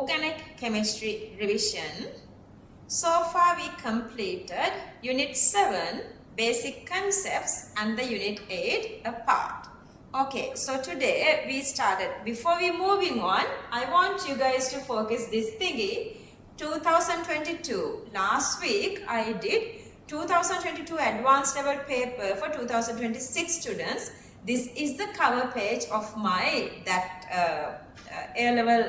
organic chemistry revision. So far we completed Unit 7, Basic Concepts, and the Unit 8, a part. Okay, so today we started. Before we moving on, I want you guys to focus this thingy. 2022. Last week I did 2022 advanced level paper for 2026 students. This is the cover page of my A-level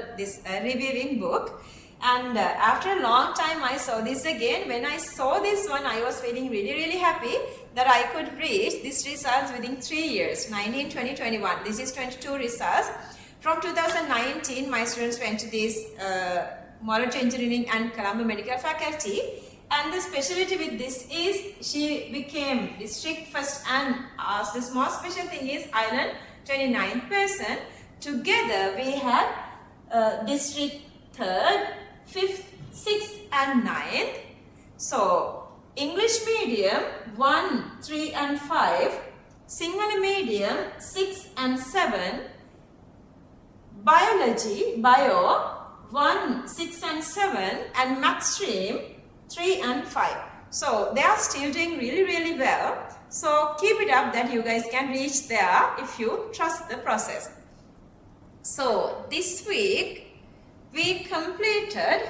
reviewing book. And after a long time I saw this again. When I saw this one, I was feeling really happy that I could reach this results within 3 years, 19, 20, 21. This is 22 results. From 2019, my students went to this Moral Engineering and Colombo Medical Faculty. And the specialty with this is she became district first, and the small special thing is Ireland 29%. Together we had district 3rd, 5th, 6th and 9th. So English medium 1, 3 and 5, Sinhala medium 6 and 7, biology, bio 1, 6 and 7, and math stream 3 and 5. So they are still doing really well. So keep it up that you guys can reach there if you trust the process. So this week we completed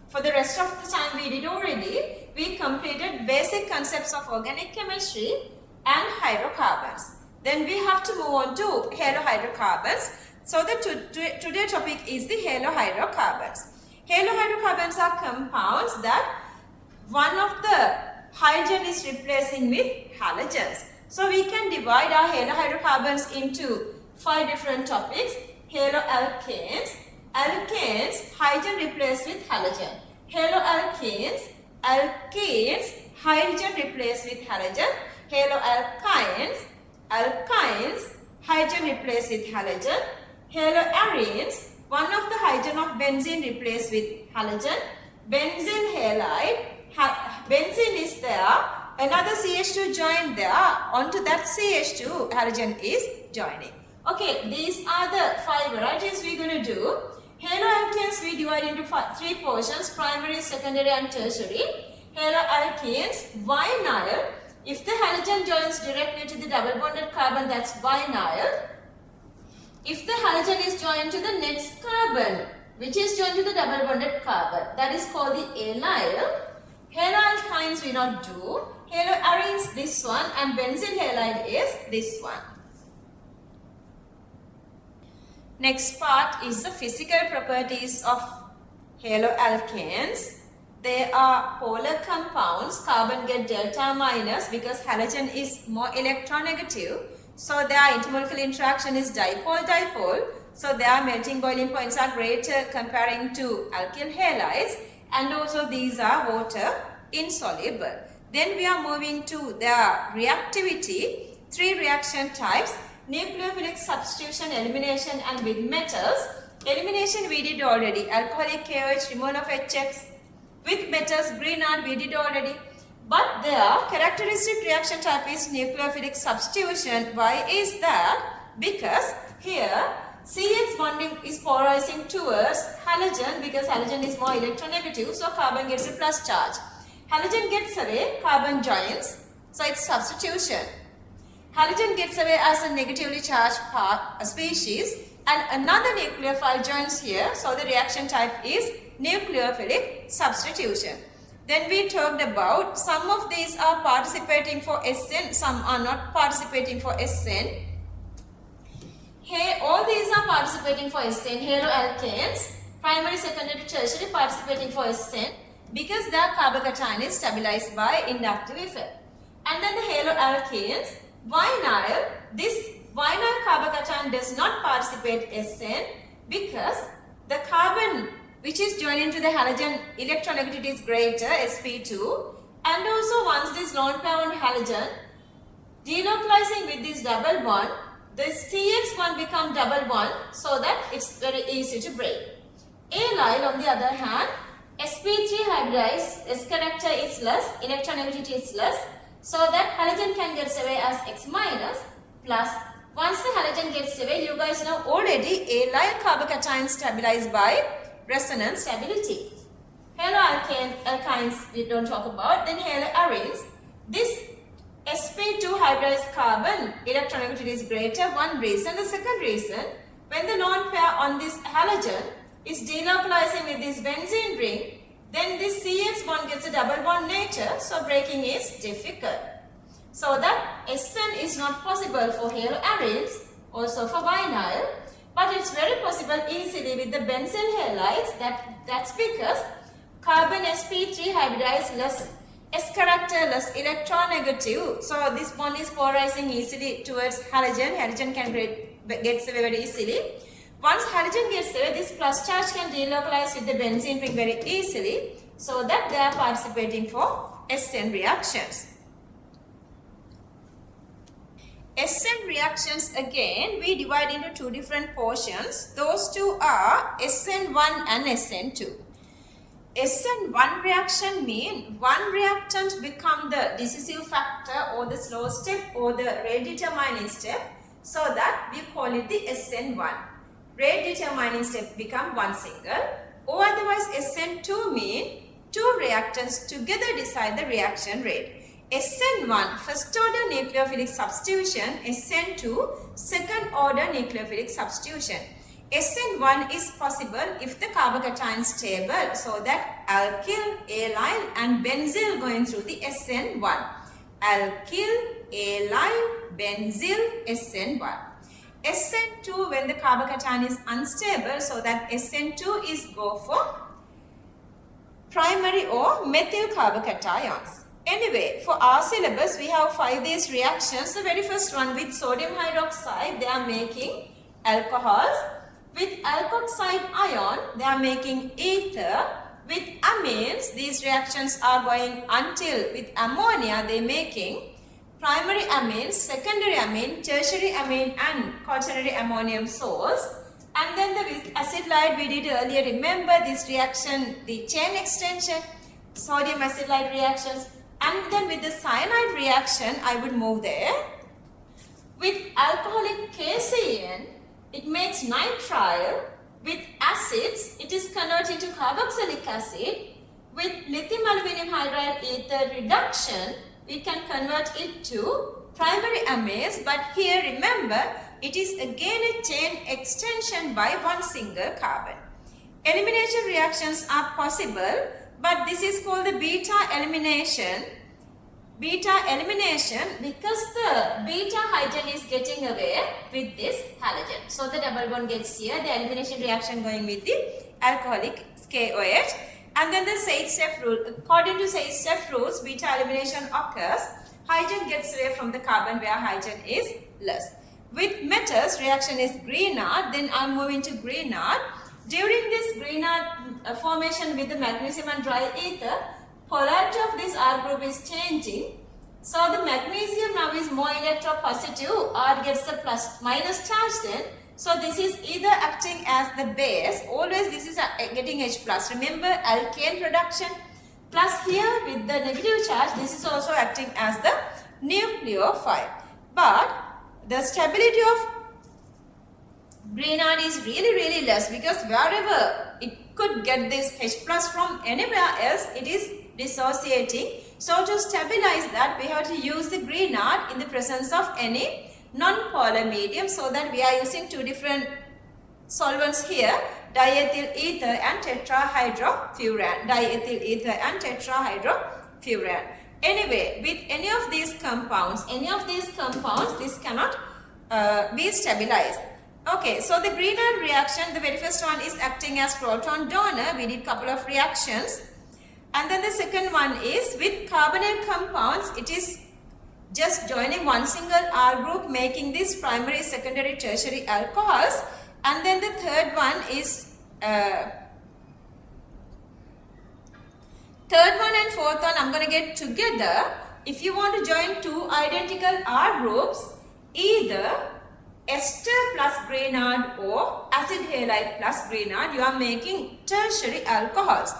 for the rest of the time we did already, we completed basic concepts of organic chemistry and hydrocarbons. Then we have to move on to halohydrocarbons. So the today's topic is the halohydrocarbons. Halohydrocarbons are compounds that one of the hydrogen is replacing with halogens. So we can divide our halohydrocarbons into 5 different topics. Haloalkanes, alkanes, hydrogen replaced with halogen. Haloalkanes, alkanes, hydrogen replaced with halogen. Haloalkynes, alkynes, hydrogen replaced with halogen. Haloarenes, one of the hydrogen of benzene replaced with halogen. Benzene halide, benzene is there, another CH2 joined there, onto that CH2 halogen is joining. Okay, these are the 5 varieties we're going to do. Haloalkanes we divide into 3 portions, primary, secondary and tertiary. Haloalkanes, vinyl. If the halogen joins directly to the double bonded carbon, that's vinyl. If the halogen is joined to the next carbon, which is joined to the double bonded carbon, that is called the allyl. Haloalkynes we not do. Haloarenes this one, and benzene halide is this one. Next part is the physical properties of haloalkanes. They are polar compounds. Carbon get delta minus because halogen is more electronegative. So their intermolecular interaction is dipole-dipole. So their melting boiling points are greater comparing to alkyl halides, and also these are water insoluble. Then we are moving to their reactivity. 3 reaction types: nucleophilic substitution, elimination, and with metals. Elimination we did already. Alcoholic KOH, removal of HX. With metals, Grignard we did already. But their characteristic reaction type is nucleophilic substitution. Why is that? Because here CH bonding is polarizing towards halogen because halogen is more electronegative. So carbon gets a plus charge. Halogen gets away, carbon joins. So it's substitution. Halogen gets away as a negatively charged species, and another nucleophile joins here. So the reaction type is nucleophilic substitution. Then we talked about some of these are participating for SN, some are not participating for SN. Here, all these are participating for SN. Haloalkanes, primary, secondary, tertiary participating for SN because their carbocation is stabilized by inductive effect. And then the haloalkanes, vinyl, this vinyl carbocation does not participate SN because the carbon which is joining to the halogen electronegativity is greater, sp2, and also once this lone pair on halogen delocalizing with this double bond, the CX1 become double bond so that it's very easy to break. Allyl on the other hand, sp3 hybridized, S character is less, electronegativity is less, so that halogen can get away as X minus plus Once the halogen gets away, you guys know already allyl carbocation stabilized by resonance stability. Haloalkanes we don't talk about. Then haloarenes. This sp2 hybridized carbon electronegativity is greater. One reason. The second reason, when the lone pair on this halogen is delocalizing with this benzene ring, then this CH bond gets a double bond nature, so breaking is difficult. So that SN is not possible for haloarenes, also for vinyl, but it's very possible easily with the benzyl halides. That's because carbon sp3 hybridized less S character, less electronegative. So this bond is polarizing easily towards halogen. Halogen can get away very easily. Once halogen gets away, this plus charge can delocalize with the benzene ring very easily, so that they are participating for SN reactions. SN reactions again, we divide into two different portions. Those two are SN1 and SN2. SN1 reaction means one reactant become the decisive factor or the slow step or the rate determining step, so that we call it the SN1. Rate determining step become one single, or otherwise SN2 mean two reactants together decide the reaction rate. SN1 first order nucleophilic substitution, SN2 second order nucleophilic substitution. SN1 is possible if the carbocation is stable, so that alkyl, allyl and benzyl going through the SN1. Alkyl, allyl, benzyl, SN1. SN2 when the carbocation is unstable, so that SN2 is go for primary or methyl carbocations. Anyway, for our syllabus, we have 5 these reactions. The very first one with sodium hydroxide, they are making alcohols. With alkoxide ion, they are making ether. With amines, these reactions are going until with ammonia, they are making primary amine, secondary amine, tertiary amine and quaternary ammonium salts. And then with acetylide we did earlier, remember this reaction, the chain extension, sodium acetylide reactions. And then with the cyanide reaction, I would move there. With alcoholic KCN, it makes nitrile. With acids, it is converted to carboxylic acid. With lithium aluminum hydride ether reduction, we can convert it to primary amines. But here remember, it is again a chain extension by one single carbon. Elimination reactions are possible, but this is called the beta elimination. Beta elimination because the beta hydrogen is getting away with this halogen. So the double bond gets here, the elimination reaction going with the alcoholic KOH. And then the Sage-Steph rule. According to Sage-Steph rules, beta elimination occurs. Hydrogen gets away from the carbon where hydrogen is less. With metals, reaction is Grignard. Then I'm moving to Grignard. During this Grignard formation with the magnesium and dry ether, polarity of this R group is changing. So the magnesium now is more electropositive. R gets the plus minus charge then. So this is either acting as the base, always this is getting H plus. Remember alkane production. Plus here with the negative charge, this is also acting as the nucleophile. But the stability of Grignard is really less, because wherever it could get this H plus from anywhere else, it is dissociating. So to stabilize that, we have to use the Grignard in the presence of any non-polar medium, so that we are using two different solvents here, diethyl ether and tetrahydrofuran. Diethyl ether and tetrahydrofuran. Anyway, with any of these compounds, this cannot be stabilized. Okay, so the Grignard reaction, the very first one is acting as proton donor. We did couple of reactions. And then the second one is with carbonyl compounds, it is just joining one single R group, making this primary, secondary, tertiary alcohols. And then the third one is third one and fourth one I'm going to get together. If you want to join two identical R groups, either ester plus Grignard or acid halide plus Grignard, you are making tertiary alcohols.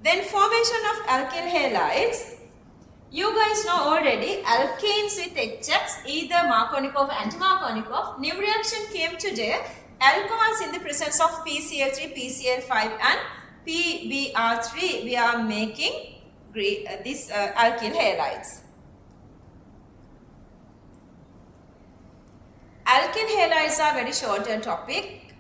Then formation of alkyl halides, You guys know already alkanes with HX, either Markovnikov or anti-Markovnikov. New reaction came today. Alcohols in the presence of PCl3, PCl5 and PBr3. We are making this alkyl halides. Alkyl halides are very shorter topic.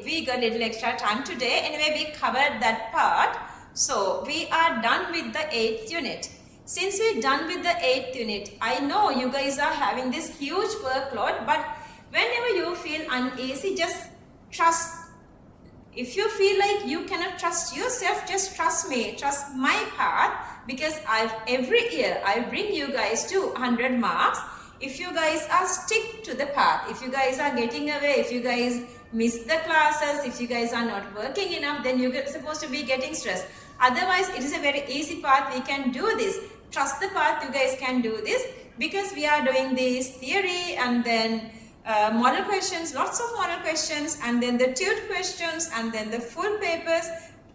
We got a little extra time today. Anyway, we covered that part. So we are done with the 8th unit. Since we're done with the 8th unit, I know you guys are having this huge workload, but whenever you feel uneasy, just trust. If you feel like you cannot trust yourself, just trust me, trust my path, because every year I bring you guys to 100 marks. If you guys are stick to the path, if you guys are getting away, if you guys miss the classes, if you guys are not working enough, then you're supposed to be getting stressed. Otherwise, it is a very easy path. We can do this. Trust the path. You guys can do this, because we are doing this theory and then model questions, lots of model questions, and then the tutored questions, and then the full papers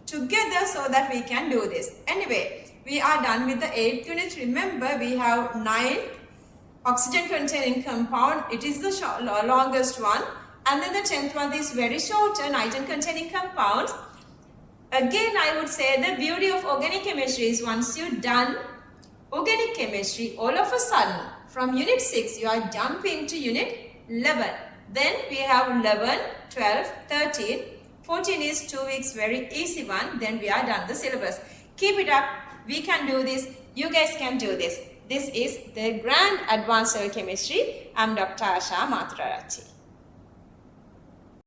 together, so that we can do this. Anyway, we are done with the 8th unit. Remember, we have 9 oxygen containing compound. It is the longest one. And then the 10th one is very short, nitrogen containing compounds. Again, I would say the beauty of organic chemistry is once you've done organic chemistry, all of a sudden from unit 6 you are jumping to unit 11. Then we have 11, 12, 13, 14 is 2 weeks, very easy one. Then we are done the syllabus. Keep it up. We can do this. You guys can do this. This is the Grand Advanced Cell Chemistry. I'm Dr. Asha Mathotaarachchi.